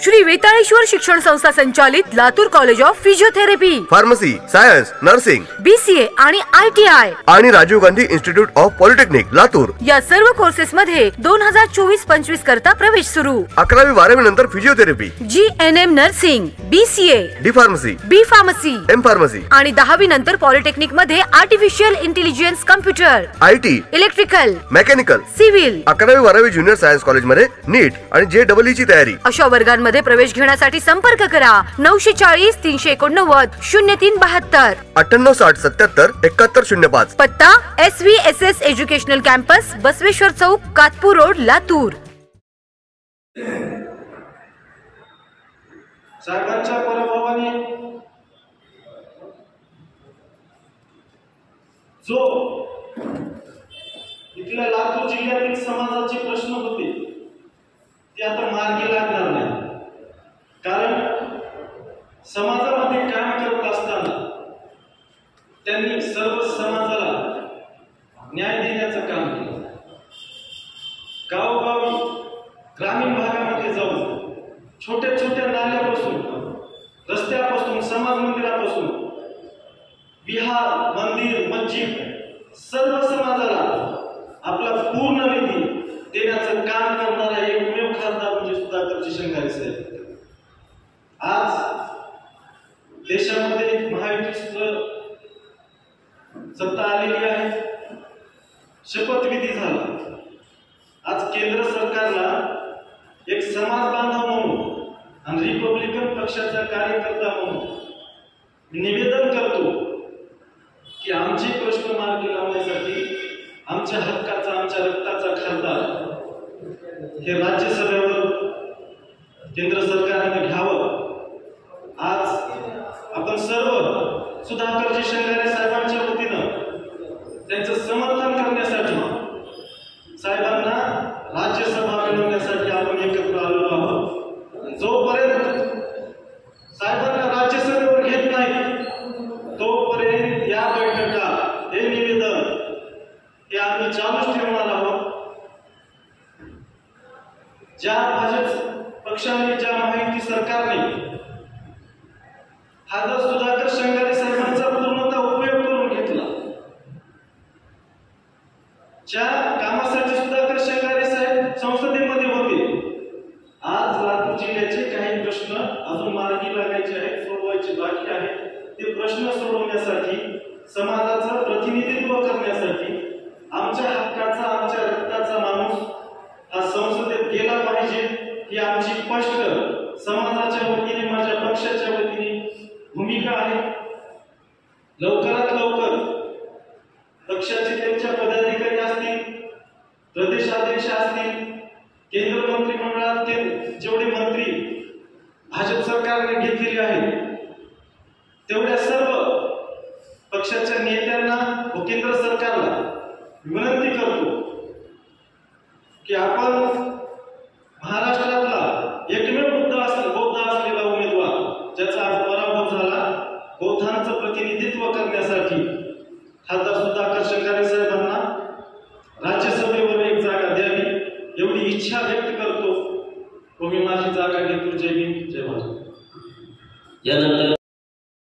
श्री वेताळेश्वर शिक्षण संस्था संचालित Latur college of physiotherapy, pharmacy, science, nursing, BCA आणि ITI आणि Rajiv Gandhi institute of polytechnic Latur या सर्व कोर्सेस मध्ये 2024-25 करता प्रवेश सुरू। 11वी 12वी नंतर physiotherapy, GNM nursing, BCA, D pharmacy, B pharmacy, M pharmacy आणि 10वी नंतर पॉलिटेक्निक मध्ये artificial intelligence, computer, IT, electrical, mechanical, civil 11वी 12वी ज्युनियर सायन्स कॉलेज मध्ये नीट आणि JEE ची तयारी। अशा वर्गांमध्ये प्रवेश घेण्यासाठी संपर्क करा 940 389 0372, 98 60 77 71 05। पत्ता SVSS एज्युकेशनल कॅम्पस, बसवेश्वर चौक, कातपूर रोड, लातूर। साहेबांच्या पराभवाने जो इथल्या लातूर जिल्ह्यातील समाजाचे प्रश्न होते ते आता मार्गी लागणार नाही। कारण समाजामध्ये काम करत असताना त्यांनी सर्व समाजाला न्याय देण्याचं काम केलं। गावोगावी ग्रामीण भागामध्ये जाऊन छोट्या छोट्या नाल्यापासून, रस्त्यापासून, समाज मंदिरापासून, विहार, मंदिर, मस्जिद सर्व समाजाला आपला पूर्ण निधी देण्याचं काम करणारा एकमेव खासदार म्हणजे सुधाकरजी शृंगारे साहेब। आज देशामध्ये महायुतीची सत्ता आलेली आहे, शपथविधी झाला। आज केंद्र सरकारला एक समाज बांधव म्हणून आणि रिपब्लिकन पक्षाचा कार्यकर्ता म्हणून निवेदन करतो की आमचे प्रश्न मार्गी लावण्यासाठी आमच्या हक्काचा, आमच्या रक्ताचा खासदार हे राज्यसभेवर केंद्र सरकारने घ्यावं। आज आपण सर्व सुधाकरजी शृंगारे साहेबांच्या वतीनं त्यांचं समर्थन करण्यासाठी, साहेबांना राज्यसभा मिळवण्यासाठी आपण एकत्र आलेलो आहोत। जोपर्यंत साहेबांना राज्यसभेवर घेत नाही तोपर्यंत या बैठका, हे निवेदन हे आम्ही चालूच ठेवणार आहोत। ज्या भाजप पक्षाने, ज्या महायुती सरकारने खासदार सुधाकर शृंगारे साहेबांचा पूर्णतः उपयोग करून घेतला, ज्या कामासाठी सुधाकर शृंगारे साहेब संसदेमध्ये होते, आज लातूर जिल्ह्याचे काही प्रश्न अजून मार्गी लागायचे आहेत, सोडवायचे बाकी आहेत। ते प्रश्न सोडवण्यासाठी, समाजाचं प्रतिनिधित्व करण्यासाठी, आमच्या हक्काचा, आमच्या रक्ताचा माणूस हा संसदेत गेला पाहिजे ही आमची स्पष्ट समाजाच्या वतीने, माझ्या पक्षाच्या वतीने भूमिका आहे। लवकरात लवकर पक्षाचे त्यांच्या पदाधिकारी असतील, प्रदेशाध्यक्ष असतील, केंद्र मंत्रिमंडळातील जेवढे मंत्री भाजप सरकारने घेतलेले आहेत तेवढ्या सर्व पक्षाच्या नेत्यांना व केंद्र सरकारला विनंती करतो की आपण महाराष्ट्रातला एकमेव बौद्ध असलेला उमेदवार ज्याचा आज पराभव झाला, बौद्धांचं प्रतिनिधित्व करण्यासाठी खासदार सुधाकर शृंगारे साहेबांना राज्यसभेवर एक जागा द्यावी एवढी इच्छा व्यक्त करतो व मी माझी जागा घेतो। जय भीम, जय भारत। यानंतर